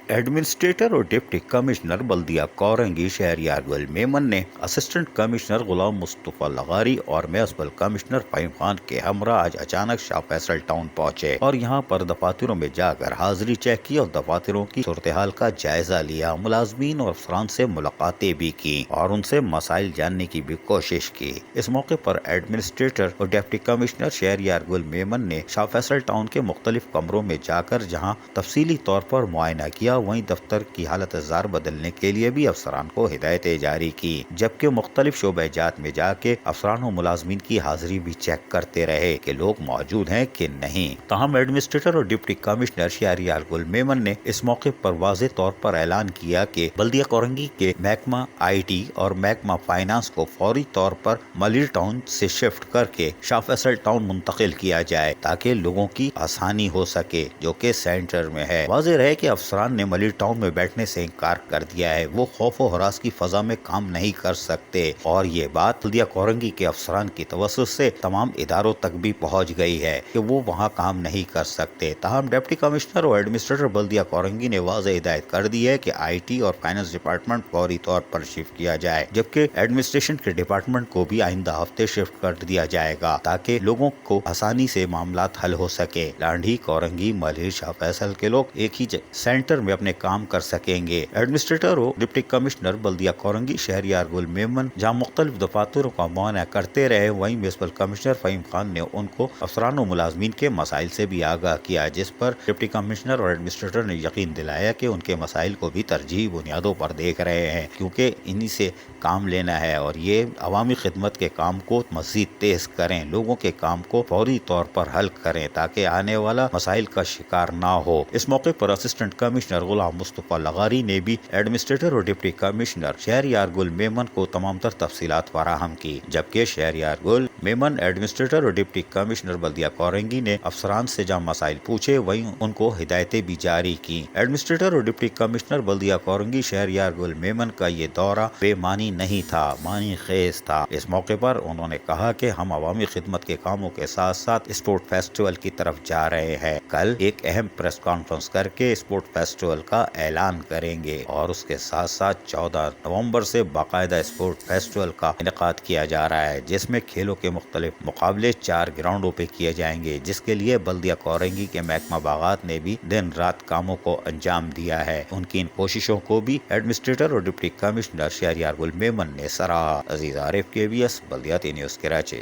Administrator اور deputy commissioner بلدیہ کورنگی شہریار گل میمن نے اسسٹنٹ کمشنر غلام مصطفیٰ لغاری اور میونسپل کمشنر فہیم خان کے ہمراہ آج اچانک شاہ فیصل ٹاؤن پہنچے اور یہاں پر دفاتروں میں جا کر حاضری چیک کی اور دفاتروں کی صورتحال کا جائزہ لیا، ملازمین اور افسران سے ملاقاتیں بھی کی اور ان سے مسائل جاننے کی بھی کوشش کی۔ اس موقع پر ایڈمنسٹریٹر اور ڈپٹی کمشنر شہریار گل میمن نے شاہ فیصل ٹاؤن کے مختلف کمروں میں جا کر جہاں تفصیلی طور پر معائنہ کیا، وہیں دفتر کی حالت زار بدلنے کے لیے بھی افسران کو ہدایتیں جاری کی، جبکہ مختلف شعبہ جات میں جا کے افسران و ملازمین کی حاضری بھی چیک کرتے رہے کہ لوگ موجود ہیں کہ نہیں۔ تاہم ایڈمنسٹریٹر اور ڈپٹی کمشنر شہریار گل میمن نے اس موقع پر واضح طور پر اعلان کیا کہ بلدیہ کورنگی کے محکمہ آئی ٹی اور محکمہ فائنانس کو فوری طور پر ملیر ٹاؤن سے شفٹ کر کے شاہ فیصل ٹاؤن منتقل کیا جائے تاکہ لوگوں کی آسانی ہو سکے، جو کہ سینٹر میں ہے۔ واضح رہے کہ افسران نے ملیر ٹاؤن میں بیٹھنے سے انکار کر دیا ہے، وہ خوف و ہراس کی فضا میں کام نہیں کر سکتے، اور یہ بات بلدیہ کورنگی کے افسران کی توسط سے تمام اداروں تک بھی پہنچ گئی ہے کہ وہ وہاں کام نہیں کر سکتے۔ تاہم ڈپٹی کمشنر اور ایڈمنسٹریٹر بلدیہ کورنگی نے واضح ہدایت کر دی ہے کہ آئی ٹی اور فائنانس ڈپارٹمنٹ فوری طور پر شفٹ کیا جائے، جبکہ ایڈمنسٹریشن کے ڈپارٹمنٹ کو بھی آئندہ ہفتے شفٹ کر دیا جائے گا تاکہ لوگوں کو آسانی سے معاملات حل ہو سکے۔ لانڈھی، کورنگی، ملیر، شاہ فیصل کے لوگ ایک ہی سینٹر میں اپنے کام کر سکیں گے۔ ایڈمنسٹریٹر اور ڈپٹی کمشنر بلدیہ کورنگی شہریار گل میمن جہاں مختلف دفاتروں کا معائنہ کرتے رہے، وہیں میونسپل کمشنر فہیم خان نے ان کو افسران و ملازمین کے مسائل سے بھی آگاہ کیا، جس پر ڈپٹی کمشنر اور ایڈمنسٹریٹر نے یقین دلایا کہ ان کے مسائل کو بھی ترجیحی بنیادوں پر دیکھ رہے ہیں، کیونکہ انہی سے کام لینا ہے اور یہ عوامی خدمت کے کام کو مزید تیز کریں، لوگوں کے کام کو فوری طور پر حل کریں تاکہ آنے والا مسائل کا شکار نہ ہو۔ اس موقع پر اسسٹنٹ کمشنر غلام مصطفیٰ لغاری نے بھی ایڈمنسٹریٹر اور ڈپٹی کمشنر شہریار گل میمن کو تمام تر تفصیلات فراہم کی، جبکہ شہریار گل میمن، ایڈمنسٹریٹر اور ڈپٹی کمشنر بلدیہ کورنگی نے افسران سے جہاں مسائل پوچھے وہیں ان کو ہدایتیں بھی جاری کی۔ ایڈمنسٹریٹر اور ڈپٹی کمشنر بلدیہ کورنگی شہریار گل میمن کا یہ دورہ بے معنی نہیں تھا، معنی خیز تھا۔ اس موقع پر انہوں نے کہا کہ ہم عوامی خدمت کے کاموں کے ساتھ ساتھ اسپورٹ فیسٹیول کی طرف جا رہے ہیں۔ کل ایک اہم پریس کانفرنس کر کے اسپورٹ فیسٹیول کا اعلان کریں گے اور اس کے ساتھ ساتھ 14 نومبر سے باقاعدہ اسپورٹ فیسٹیول کا انعقاد کیا جا رہا ہے، جس میں کھیلوں کے مختلف مقابلے 4 گراؤنڈوں پہ کیے جائیں گے، جس کے لیے بلدیہ کورنگی کے محکمہ باغات نے بھی دن رات کاموں کو انجام دیا ہے۔ ان کی ان کوششوں کو بھی ایڈمنسٹریٹر اور ڈپٹی کمشنر شہریار گل میمن نے سراہا۔ عزیز عارف، KBS بلدیاتی نیوز، کراچی۔